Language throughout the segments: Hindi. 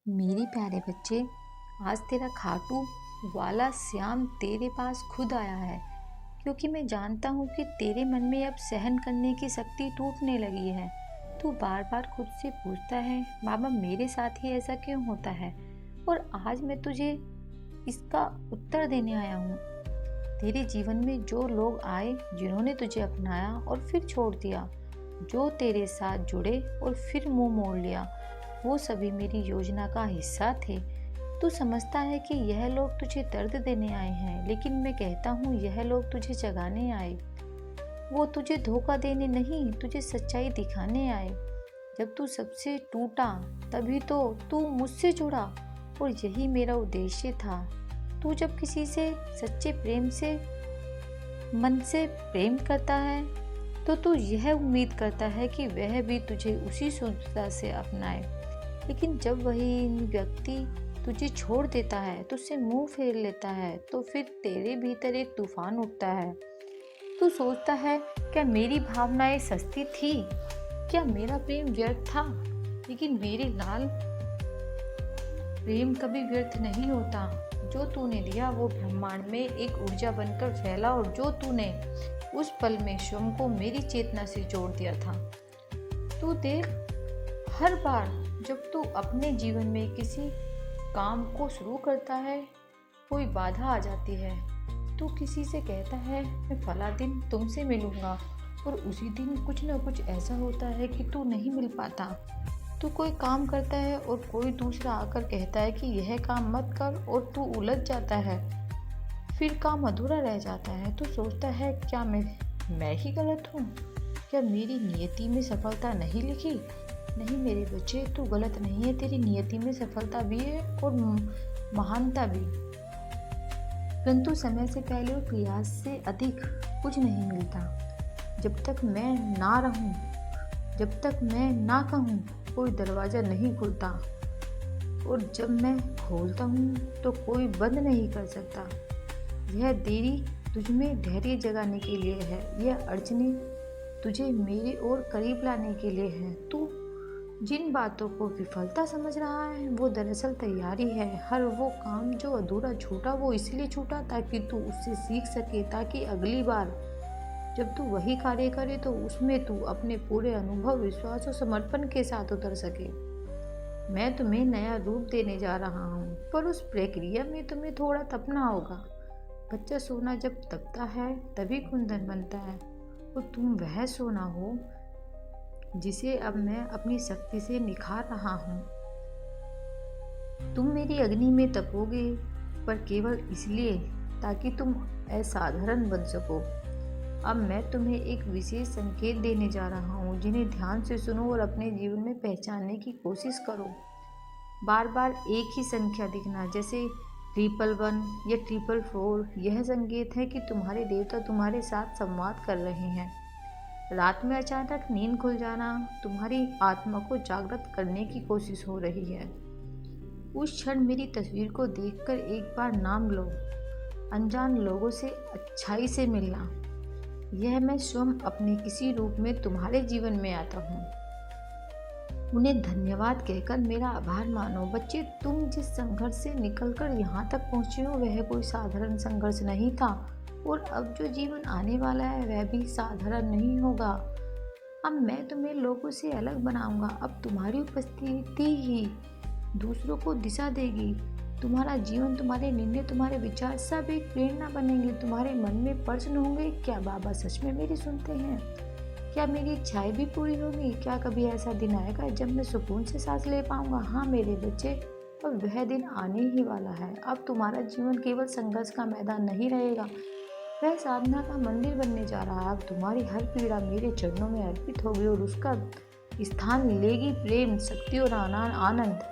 मेरे प्यारे बच्चे, आज तेरा खाटू वाला श्याम तेरे पास खुद आया है, क्योंकि मैं जानता हूँ कि तेरे मन में अब सहन करने की शक्ति टूटने लगी है। तू बार बार खुद से पूछता है, बाबा मेरे साथ ही ऐसा क्यों होता है? और आज मैं तुझे इसका उत्तर देने आया हूँ। तेरे जीवन में जो लोग आए, जिन्होंने तुझे अपनाया और फिर छोड़ दिया, जो तेरे साथ जुड़े और फिर मुंह मोड़ लिया, वो सभी मेरी योजना का हिस्सा थे। तू समझता है कि यह लोग तुझे दर्द देने आए हैं, लेकिन मैं कहता हूँ यह लोग तुझे जगाने आए। वो तुझे धोखा देने नहीं, तुझे सच्चाई दिखाने आए। जब तू सबसे टूटा, तभी तो तू मुझसे जुड़ा, और यही मेरा उद्देश्य था। तू जब किसी से सच्चे प्रेम से मन से प्रेम करता है, तो तू यह उम्मीद करता है कि वह भी तुझे उसी सुंदरता से अपनाए। लेकिन जब वही व्यक्ति तुझे छोड़ देता है, तुझसे मुंह फेर लेता है, तो फिर तेरे भीतर एक तूफान उठता है। तू सोचता है, क्या मेरी भावनाएं सस्ती थी? क्या मेरा प्रेम व्यर्थ था? लेकिन मेरे लाल, प्रेम कभी व्यर्थ नहीं होता। जो तूने दिया वो ब्रह्मांड में एक ऊर्जा बनकर फैला, और जो तूने उस पल में स्वयं को मेरी चेतना से जोड़ दिया था। तू देख, हर बार जब तू अपने जीवन में किसी काम को शुरू करता है, कोई बाधा आ जाती है। तू किसी से कहता है, मैं फला दिन तुमसे मिलूंगा, और उसी दिन कुछ न कुछ ऐसा होता है कि तू नहीं मिल पाता। तू कोई काम करता है और कोई दूसरा आकर कहता है कि यह काम मत कर, और तू उलझ जाता है। फिर काम अधूरा रह जाता है। तू सोचता है, क्या मैं ही गलत हूँ? क्या मेरी नियति में सफलता नहीं लिखी? नहीं मेरे बच्चे, तू गलत नहीं है। तेरी नियति में सफलता भी है और महानता भी, परंतु समय से पहले और प्रयास से अधिक कुछ नहीं मिलता। जब तक मैं ना रहूं, जब तक मैं ना कहूं, कोई दरवाज़ा नहीं खुलता, और जब मैं खोलता हूँ तो कोई बंद नहीं कर सकता। यह देरी तुझमें धैर्य जगाने के लिए है। यह अड़चने तुझे मेरे और करीब लाने के लिए है। तू जिन बातों को विफलता समझ रहा है, वो दरअसल तैयारी है। हर वो काम जो अधूरा छूटा, वो इसलिए छूटा ताकि तू उससे सीख सके, ताकि अगली बार जब तू वही कार्य करे तो उसमें तू अपने पूरे अनुभव, विश्वास और समर्पण के साथ उतर सके। मैं तुम्हें नया रूप देने जा रहा हूँ, पर उस प्रक्रिया में तुम्हें थोड़ा तपना होगा। बच्चा सोना जब तपता है तभी कुंदन बनता है, और तुम वह सोना हो जिसे अब मैं अपनी शक्ति से निखार रहा हूँ। तुम मेरी अग्नि में तपोगे, पर केवल इसलिए ताकि तुम असाधारण बन सको। अब मैं तुम्हें एक विशेष संकेत देने जा रहा हूँ, जिन्हें ध्यान से सुनो और अपने जीवन में पहचानने की कोशिश करो। बार बार एक ही संख्या दिखना, जैसे 111 या 444, यह संकेत है कि तुम्हारे देवता तुम्हारे साथ संवाद कर रहे हैं। रात में अचानक नींद खुल जाना, तुम्हारी आत्मा को जागृत करने की कोशिश हो रही है। उस क्षण मेरी तस्वीर को देखकर एक बार नाम लो। अनजान लोगों से अच्छाई से मिलना, यह मैं स्वयं अपने किसी रूप में तुम्हारे जीवन में आता हूँ। उन्हें धन्यवाद कहकर मेरा आभार मानो। बच्चे, तुम जिस संघर्ष से निकलकर यहाँ तक पहुँचे हो, वह कोई साधारण संघर्ष नहीं था, और अब जो जीवन आने वाला है वह भी साधारण नहीं होगा। अब मैं तुम्हें लोगों से अलग बनाऊंगा। अब तुम्हारी उपस्थिति ही दूसरों को दिशा देगी। तुम्हारा जीवन, तुम्हारे निर्णय, तुम्हारे विचार सब एक प्रेरणा बनेंगे। तुम्हारे मन में प्रश्न होंगे, क्या बाबा सच में मेरी सुनते हैं? क्या मेरी इच्छाएं भी पूरी होगी? क्या कभी ऐसा दिन आएगा जब मैं सुकून से सांस ले पाऊंगा? हाँ मेरे बच्चे, अब वह दिन आने ही वाला है। अब तुम्हारा जीवन केवल संघर्ष का मैदान नहीं रहेगा, वह साधना का मंदिर बनने जा रहा है। अब तुम्हारी हर पीड़ा मेरे चरणों में अर्पित होगी, और उसका स्थान लेगी प्रेम, शक्ति और आनंद।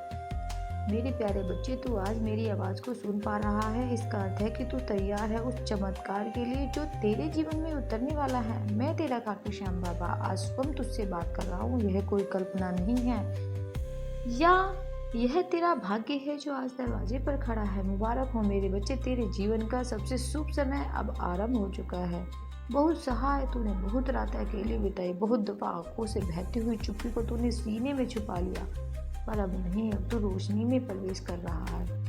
मेरे प्यारे बच्चे, तू आज मेरी आवाज़ को सुन पा रहा है। इसका अर्थ है कि तू तैयार है उस चमत्कार के लिए जो तेरे जीवन में उतरने वाला है। मैं तेरा खाटू श्याम बाबा आज स्वयं तुझसे बात कर रहा हूँ। यह कोई कल्पना नहीं है, या यह तेरा भाग्य है जो आज दरवाजे पर खड़ा है। मुबारक हो मेरे बच्चे, तेरे जीवन का सबसे शुभ समय अब आरंभ हो चुका है। बहुत सहा है तूने, बहुत रात अकेले बिताई, बहुत दफा आंखों से बहती हुई चुप्पी को तूने सीने में छुपा लिया। पर अब नहीं, अब तो रोशनी में प्रवेश कर रहा है।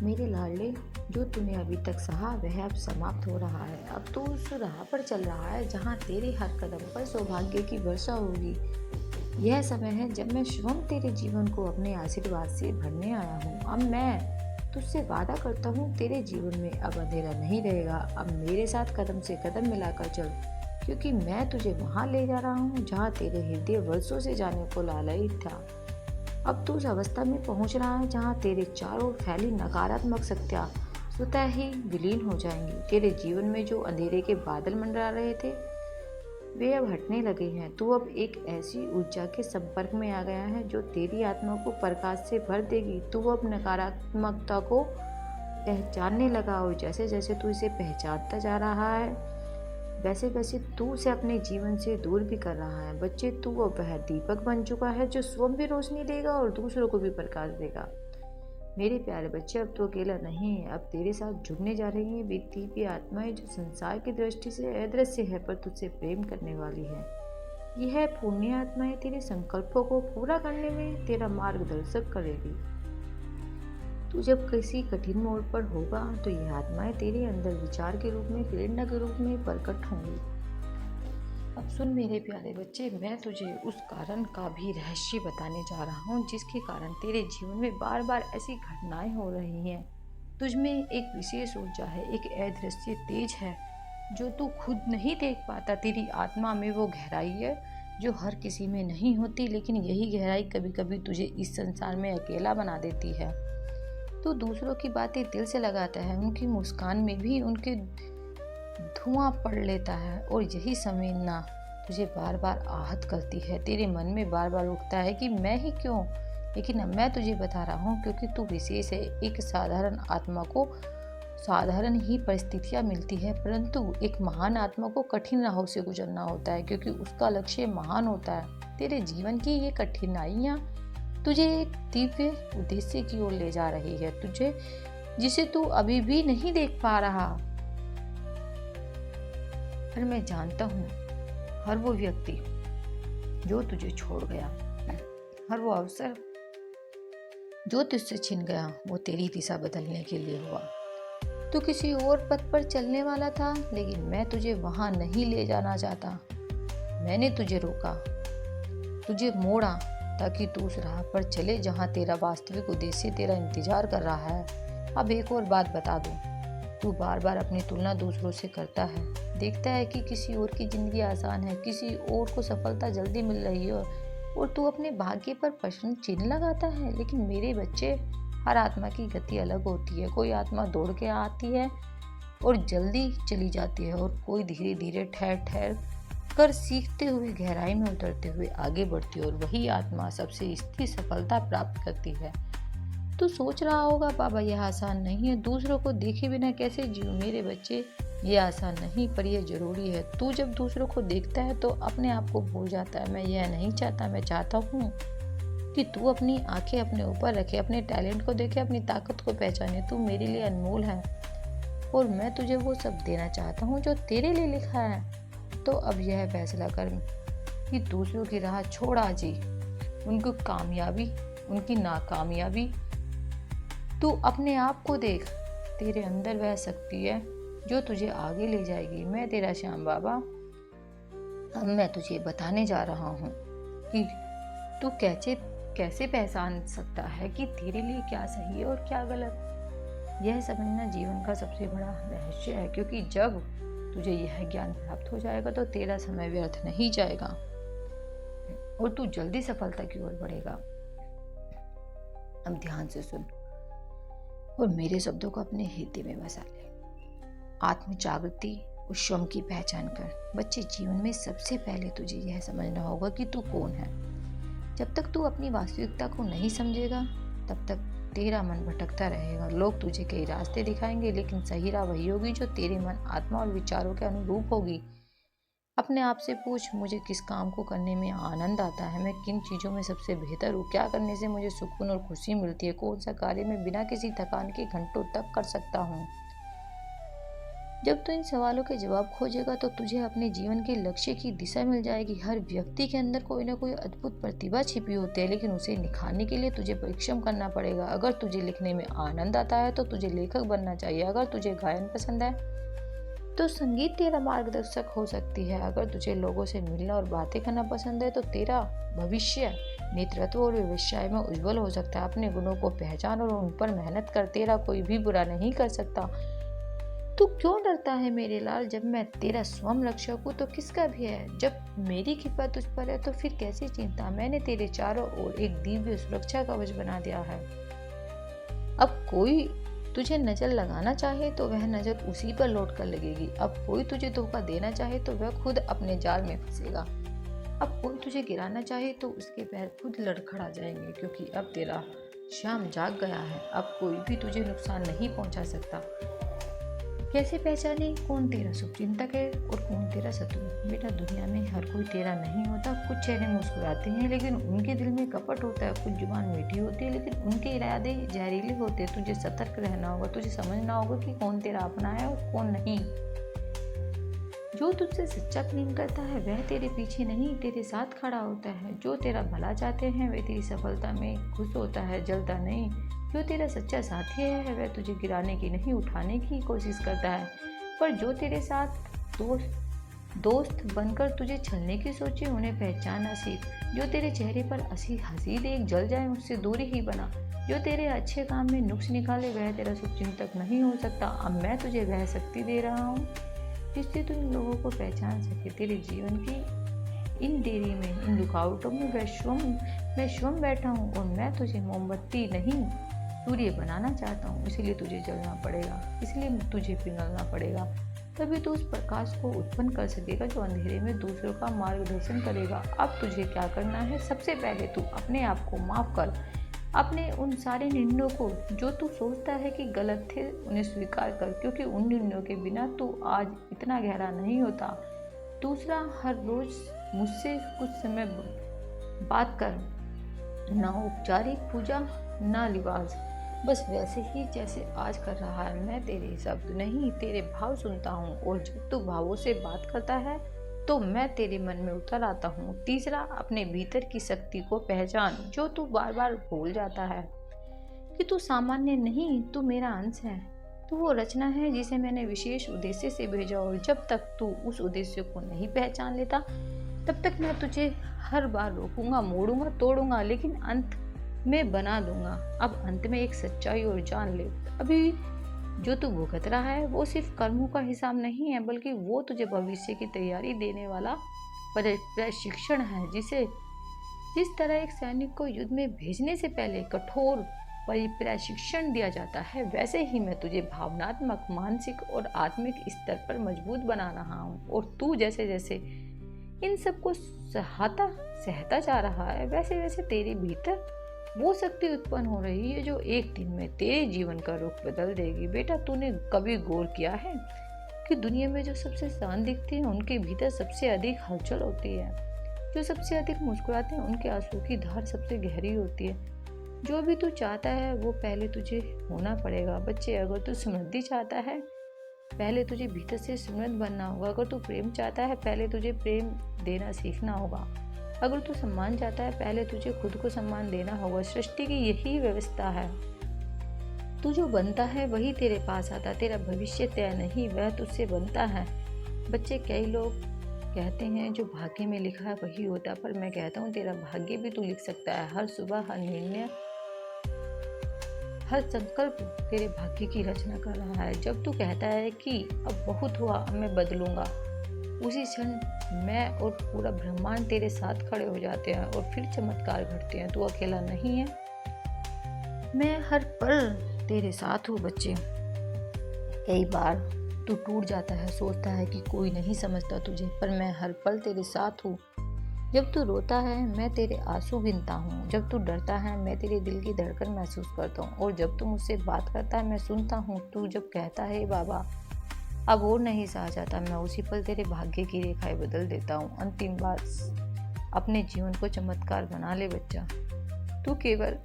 मेरे लाडले, जो तूने अभी तक सहा वह अब समाप्त हो रहा है। अब तो उस राह पर चल रहा है जहाँ तेरे हर कदम पर सौभाग्य की वर्षा होगी। यह समय है जब मैं स्वयं तेरे जीवन को अपने आशीर्वाद से भरने आया हूँ। अब मैं तुझसे वादा करता हूँ, तेरे जीवन में अब अंधेरा नहीं रहेगा। अब मेरे साथ कदम से कदम मिलाकर चल, क्योंकि मैं तुझे वहाँ ले जा रहा हूँ जहाँ तेरे हृदय वर्षों से जाने को लालयित था। अब तू उस अवस्था में पहुंच रहा है जहां तेरे चारों ओर फैली नकारात्मक शक्तियां स्वतः ही विलीन हो जाएंगी। तेरे जीवन में जो अंधेरे के बादल मंडरा रहे थे वे अब हटने लगे हैं। तू अब एक ऐसी ऊर्जा के संपर्क में आ गया है जो तेरी आत्मा को प्रकाश से भर देगी। तू अब नकारात्मकता को पहचानने लगा, और जैसे जैसे तू इसे पहचानता जा रहा है वैसे वैसे तू उसे अपने जीवन से दूर भी कर रहा है। बच्चे, तू अब वह दीपक बन चुका है जो स्वयं भी रोशनी देगा और दूसरों को भी प्रकाश देगा। मेरे प्यारे बच्चे, अब तो अकेला नहीं है। अब तेरे साथ जुड़ने जा रही हैं वे दिव्य आत्माएं जो संसार की दृष्टि से अदृश्य है पर तुझसे प्रेम करने वाली है। यह पुण्य आत्माएं तेरे संकल्पों को पूरा करने में तेरा मार्गदर्शक करेगी। तू जब किसी कठिन मोड़ पर होगा तो यह आत्माएं तेरे अंदर विचार के रूप में, प्रेरणा के रूप में प्रकट होंगी। अब सुन मेरे प्यारे बच्चे, मैं तुझे उस कारण का भी रहस्य बताने जा रहा हूँ जिसके कारण तेरे जीवन में बार बार ऐसी घटनाएं हो रही हैं। तुझ में एक विशेष ऊर्जा है, एक अदृश्य तेज है जो तू खुद नहीं देख पाता। तेरी आत्मा में वो गहराई है जो हर किसी में नहीं होती, लेकिन यही गहराई कभी कभी तुझे इस संसार में अकेला बना देती है। तो दूसरों की बातें दिल से लगाता है, उनकी मुस्कान में भी उनके धुआं पड़ लेता है, और यही संवेदना तुझे बार बार आहत करती है। तेरे मन में बार बार उठता है कि मैं ही क्यों, लेकिन अब मैं तुझे बता रहा हूँ क्योंकि तू विशेष है। एक साधारण आत्मा को साधारण ही परिस्थितियाँ मिलती है, परंतु एक महान आत्मा को कठिन राहों से गुजरना होता है क्योंकि उसका लक्ष्य महान होता है। तेरे जीवन की ये कठिनाइयाँ तुझे एक दिव्य उद्देश्य की ओर ले जा रही है, तुझे जिसे तू अभी भी नहीं देख पा रहा। पर मैं जानता हूँ हर वो व्यक्ति जो तुझे छोड़ गया, हर वो अवसर जो तुझसे छिन गया, वो तेरी दिशा बदलने के लिए हुआ। तू किसी और पथ पर चलने वाला था, लेकिन मैं तुझे वहां नहीं ले जाना चाहता। मैंने तुझे रोका, तुझे मोड़ा ताकि तू उस राह पर चले जहां तेरा वास्तविक उद्देश्य तेरा इंतजार कर रहा है। अब एक और बात बता दूं, तू बार बार अपनी तुलना दूसरों से करता है, देखता है कि किसी और की जिंदगी आसान है, किसी और को सफलता जल्दी मिल रही है, और तू अपने भाग्य पर प्रश्न चिन्ह लगाता है। लेकिन मेरे बच्चे, हर आत्मा की गति अलग होती है। कोई आत्मा दौड़ के आती है और जल्दी चली जाती है, और कोई धीरे धीरे ठहर ठहर कर सीखते हुए गहराई में उतरते हुए आगे बढ़ती है, और वही आत्मा सबसे स्थिर सफलता प्राप्त करती है। तू सोच रहा होगा, बाबा यह आसान नहीं है, दूसरों को देखे बिना कैसे जीऊं। मेरे बच्चे, ये आसान नहीं पर यह जरूरी है। तू जब दूसरों को देखता है तो अपने आप को भूल जाता है। मैं यह नहीं चाहता, मैं चाहता हूँ कि तू अपनी आंखें अपने ऊपर रखे, अपने टैलेंट को देखे, अपनी ताकत को पहचाने। तू मेरे लिए अनमोल है और मैं तुझे वो सब देना चाहता हूँ जो तेरे लिए लिखा है। तो अब यह फैसला कर कि दूसरों की राह छोड़ आज ही, उनकी कामयाबी, उनकी नाकामयाबी, तू अपने आप को देख। तेरे अंदर वह शक्ति है जो तुझे आगे ले जाएगी। मैं तेरा श्याम बाबा, अब मैं तुझे बताने जा रहा हूँ कि तू कैसे पहचान सकता है कि तेरे लिए क्या सही है और क्या गलत। यह समझना जीवन का सबसे बड़ा रहस्य है, क्योंकि जब तुझे यह ज्ञान प्राप्त हो जाएगा तो तेरा समय व्यर्थ नहीं जाएगा और तू जल्दी सफलता की ओर बढ़ेगा। अब ध्यान से सुन और मेरे शब्दों को अपने हृदय में बसा ले। आत्म जागृति और स्वयं की पहचान कर। बच्चे, जीवन में सबसे पहले तुझे यह समझना होगा कि तू कौन है। जब तक तू अपनी वास्तविकता को नहीं समझेगा तब तक तेरा मन भटकता रहेगा। लोग तुझे कई रास्ते दिखाएंगे, लेकिन सही राह वही होगी जो तेरे मन, आत्मा और विचारों के अनुरूप होगी। अपने आप से पूछ, मुझे किस काम को करने में आनंद आता है, मैं किन चीज़ों में सबसे बेहतर हूँ, क्या करने से मुझे सुकून और खुशी मिलती है, कौन सा कार्य मैं बिना किसी थकान के घंटों तक कर सकता हूँ। जब तू इन सवालों के जवाब खोजेगा तो तुझे अपने जीवन के लक्ष्य की दिशा मिल जाएगी। हर व्यक्ति के अंदर कोई ना कोई अद्भुत प्रतिभा छिपी होती है, लेकिन उसे निखारने के लिए तुझे परिश्रम करना पड़ेगा। अगर तुझे लिखने में आनंद आता है तो तुझे लेखक बनना चाहिए। अगर तुझे गायन पसंद है तो संगीत तेरा मार्गदर्शक हो सकती है। अगर तुझे लोगों से मिलना और बातें करना पसंद है तो तेरा भविष्य नेतृत्व और व्यवसाय में उज्जवल हो सकता है। अपने गुणों को पहचान और उन पर मेहनत कर, तेरा कोई भी बुरा नहीं कर सकता। तू क्यों डरता है मेरे लाल? जब मैं तेरा स्वयं रक्षक हूँ तो किसका भी है? जब मेरी कृपा तुझ पर है तो फिर कैसी चिंता? मैंने तेरे चारों ओर एक दिव्य सुरक्षा कवच बना दिया है। अब कोई तुझे नजर लगाना चाहे तो वह नजर उसी पर लौट कर लगेगी। अब कोई तुझे धोखा देना चाहे तो वह खुद अपने जाल में फंसेगा। अब कोई तुझे गिराना चाहे तो उसके पैर खुद लड़खड़ा जाएंगे, क्योंकि अब तेरा शाम जाग गया है। अब कोई भी तुझे नुकसान नहीं पहुंचा सकता। कैसे पहचाने कौन तेरा शुभचिंतक है और कौन तेरा शत्रु? बेटा, दुनिया में हर कोई तेरा नहीं होता। कुछ चेहरे मुस्कुराते हैं लेकिन उनके दिल में कपट होता है। कुछ जुबान मीठी होती है लेकिन उनके इरादे जहरीले होते हैं। तुझे सतर्क रहना होगा। तुझे समझना होगा कि कौन तेरा अपना है और कौन नहीं। जो तुझसे सच्चा प्रेम करता है वह तेरे पीछे नहीं, तेरे साथ खड़ा होता है। जो तेरा भला चाहते हैं वे तेरी सफलता में खुश होता है, जलता नहीं। जो तेरा सच्चा साथी है वह तुझे गिराने की नहीं, उठाने की कोशिश करता है। पर जो तेरे साथ दोस्त बनकर तुझे छलने की सोचे उन्हें पहचानना सीख। जो तेरे चेहरे पर हंसी देख जल जाए उससे दूरी ही बना। जो तेरे अच्छे काम में नुक्स निकाले वह तेरा शुभचिंतक नहीं हो सकता। अब मैं तुझे वह शक्ति दे रहा हूँ जिससे तू इन लोगों को पहचान सके। तेरे जीवन की इन देरी में, इन रुकावटों में मैं स्वयं बैठा हूँ और मैं तुझे मोमबत्ती नहीं सूर्य बनाना चाहता हूँ। इसलिए तुझे जलना पड़ेगा, इसलिए तुझे पिघलना पड़ेगा। तभी तू उस प्रकाश को उत्पन्न कर सकेगा जो अंधेरे में दूसरों का मार्गदर्शन करेगा। अब तुझे क्या करना है? सबसे पहले तू अपने आप को माफ कर। अपने उन सारे निर्णयों को जो तू सोचता है कि गलत थे उन्हें स्वीकार कर, क्योंकि उन निर्णयों के बिना तू आज इतना गहरा नहीं होता। दूसरा, हर रोज मुझसे कुछ समय बात कर। ना औपचारिक पूजा, ना लिबास, बस वैसे ही जैसे आज कर रहा है। मैं तेरे शब्द नहीं तेरे भाव सुनता हूँ और जब तू भावों से बात करता है तो मैं तेरे मन में उतर आता हूँ। तीसरा, अपने भीतर की शक्ति को पहचान जो तू बार बार भूल जाता है कि तू सामान्य नहीं, तू मेरा अंश है। तू वो रचना है जिसे मैंने विशेष उद्देश्य से भेजा और जब तक तू उस उद्देश्य को नहीं पहचान लेता तब तक मैं तुझे हर बार रोकूंगा, मोड़ूंगा, तोड़ूंगा, लेकिन अंत में बना दूंगा। अब अंत में एक सच्चाई और जान ले, अभी जो तू भुगत रहा है वो सिर्फ कर्मों का हिसाब नहीं है, बल्कि वो तुझे भविष्य की तैयारी देने वाला प्रशिक्षण है। जिस तरह एक सैनिक को युद्ध में भेजने से पहले कठोर प्रशिक्षण दिया जाता है, वैसे ही मैं तुझे भावनात्मक, मानसिक और आत्मिक स्तर पर मजबूत बना रहा हूँ। और तू जैसे जैसे इन सबको सहता जा रहा है वैसे वैसे तेरे भीतर वो शक्ति उत्पन्न हो रही है जो एक दिन में तेरे जीवन का रुख बदल देगी। बेटा, तूने कभी गौर किया है कि दुनिया में जो सबसे शांत दिखते हैं उनके भीतर सबसे अधिक हलचल होती है। जो सबसे अधिक मुस्कुराते हैं उनके आंसू की धार सबसे गहरी होती है। जो भी तू चाहता है वो पहले तुझे होना पड़ेगा। बच्चे, अगर तू समृद्धि चाहता है पहले तुझे भीतर से समृद्ध बनना होगा। अगर तू प्रेम चाहता है पहले तुझे प्रेम देना सीखना होगा। अगर तू सम्मान चाहता है पहले तुझे खुद को सम्मान देना होगा। सृष्टि की यही व्यवस्था है। तू जो बनता है वही तेरे पास आता। तेरा भविष्य तय नहीं, वह तुझसे बनता है। बच्चे, कई लोग कहते हैं जो भाग्य में लिखा है वही होता, पर मैं कहता हूँ तेरा भाग्य भी तू लिख सकता है। हर सुबह, हर निर्णय, हर संकल्प तेरे भाग्य की रचना कर रहा है। जब तू कहता है कि अब बहुत हुआ, अब मैं बदलूंगा, उसी क्षण मैं और पूरा ब्रह्मांड तेरे साथ खड़े हो जाते हैं और फिर चमत्कार घटते हैं। तू अकेला नहीं है, मैं हर पल तेरे साथ हूँ। बच्चे, कई बार तू टूट जाता है, सोचता है कि कोई नहीं समझता तुझे, पर मैं हर पल तेरे साथ हूँ। जब तू रोता है मैं तेरे आंसू गिनता हूँ। जब तू डरता है मैं तेरे दिल की धड़कन महसूस करता हूँ। और जब तू मुझसे बात करता है मैं सुनता हूँ। तू जब कहता है बाबा अब और नहीं सहा जाता, मैं उसी पल तेरे भाग्य की रेखाएं बदल देता हूँ। अंतिम बात, अपने जीवन को चमत्कार बना ले बच्चा। तू केवल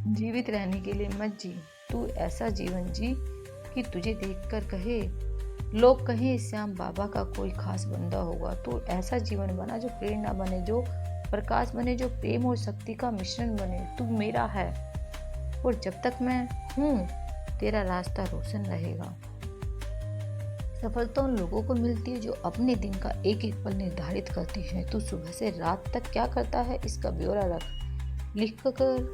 जीवित रहने के लिए मत जी, तू ऐसा जीवन जी कि तुझे देखकर कहे लोग कहें श्याम बाबा का कोई खास बंदा होगा, तो ऐसा जीवन बना जो प्रेरणा बने, जो प्रकाश बने, जो प्रेम और शक्ति का मिश्रण बने। तू मेरा है और जब तक मैं हूँ तेरा रास्ता रोशन रहेगा। सफलता उन लोगों को मिलती है जो अपने दिन का एक एक पल निर्धारित करते हैं। तू सुबह से रात तक क्या करता है इसका ब्यौरा रख, लिख कर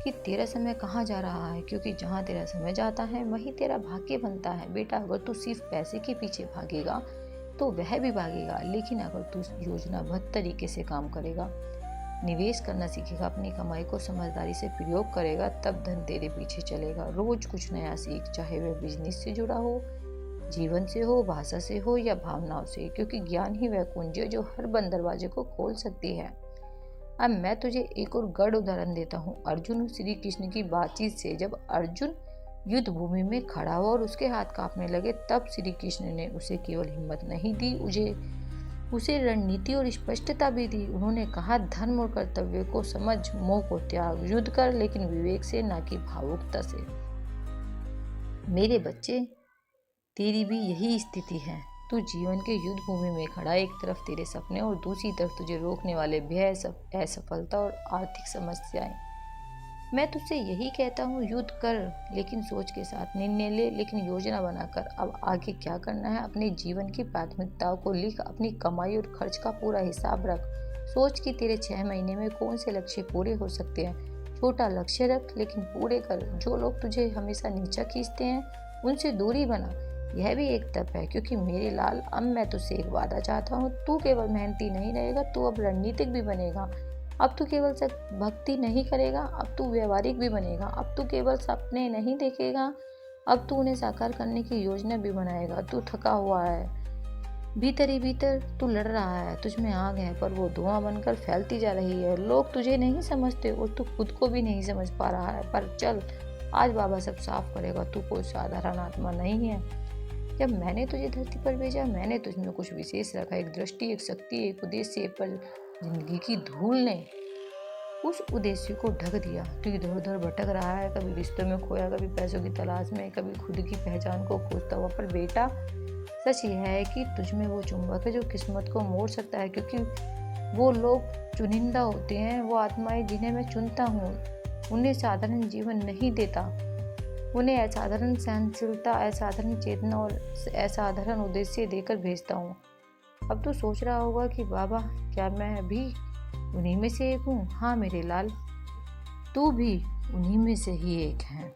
कि तेरा समय कहाँ जा रहा है, क्योंकि जहाँ तेरा समय जाता है वहीं तेरा भाग्य बनता है। बेटा, अगर तू सिर्फ पैसे के पीछे भागेगा तो वह भी भागेगा, लेकिन अगर तू योजनाबद्ध तरीके से काम करेगा, निवेश करना सीखेगा, अपनी कमाई को समझदारी से प्रयोग करेगा, तब धन तेरे पीछे चलेगा। रोज कुछ नया सीख, चाहे वह बिजनेस से जुड़ा हो, जीवन से हो, भाषा से हो या भावनाओं से, क्योंकि ज्ञान ही वह कुंजी है जो हर बंद दरवाजे को खोल सकती है। अब मैं तुझे एक और गढ़ उदाहरण देता हूँ। अर्जुन और श्री कृष्ण की बातचीत से। जब अर्जुन युद्ध भूमि में खड़ा हुआ और उसके हाथ कांपने लगे, तब श्री कृष्ण ने उसे केवल हिम्मत नहीं दी, उसे रणनीति और स्पष्टता भी दी। उन्होंने कहा, धर्म और कर्तव्य को समझ, मोह को त्याग, युद्ध कर लेकिन विवेक से, ना कि भावुकता से। मेरे बच्चे, तेरी भी यही स्थिति है। तू जीवन के युद्ध भूमि में खड़ा, एक तरफ तेरे सपने और दूसरी तरफ तुझे रोकने वाले भय, असफलता और आर्थिक समस्याएं। मैं तुझसे यही कहता हूँ, युद्ध कर लेकिन सोच के साथ, निर्णय ले लेकिन योजना बनाकर। अब आगे क्या करना है, अपने जीवन की प्राथमिकताओं को लिख, अपनी कमाई और खर्च का पूरा हिसाब रख। सोच कि तेरे 6 महीने में कौन से लक्ष्य पूरे हो सकते हैं। छोटा लक्ष्य रख लेकिन पूरे कर। जो लोग तुझे हमेशा नीचा खींचते हैं उनसे दूरी बना। यह भी एक तप है, क्योंकि मेरे लाल, अब मैं तुझसे एक वादा चाहता हूँ। तू केवल मेहनती नहीं रहेगा, तू अब रणनीतिक भी बनेगा। अब तू केवल भक्ति नहीं करेगा, अब तू व्यवहारिक भी बनेगा। अब तू केवल सपने नहीं देखेगा, अब तू उन्हें साकार करने की योजना भी बनाएगा। तू थका हुआ है, भीतर ही भीतर तू लड़ रहा है, तुझ में आग है पर वो धुआं बनकर फैलती जा रही है। लोग तुझे नहीं समझते और तू खुद को भी नहीं समझ पा रहा है, पर चल, आज बाबा सब साफ करेगा। तू कोई साधारण आत्मा नहीं है। जब मैंने तुझे धरती पर भेजा, मैंने तुझ में कुछ विशेष रखा, एक दृष्टि, एक शक्ति, एक उद्देश्य, पर जिंदगी की धूल ने उस उद्देश्य को ढक दिया। तू इधर उधर भटक रहा है, कभी रिश्तों में खोया, कभी पैसों की तलाश में, कभी खुद की पहचान को खोजता हुआ। पर बेटा, सच यह है कि तुझ में वो चुंबक है जो किस्मत को मोड़ सकता है, क्योंकि वो लोग चुनिंदा होते हैं, वो आत्माएं जिन्हें मैं चुनता हूँ, उन्हें साधारण जीवन नहीं देता, उन्हें असाधारण सहनशीलता, असाधारण चेतना और असाधारण उद्देश्य देकर भेजता हूँ। अब तू सोच रहा होगा कि बाबा, क्या मैं भी उन्हीं में से एक हूँ? हाँ मेरे लाल, तू भी उन्हीं में से ही एक है।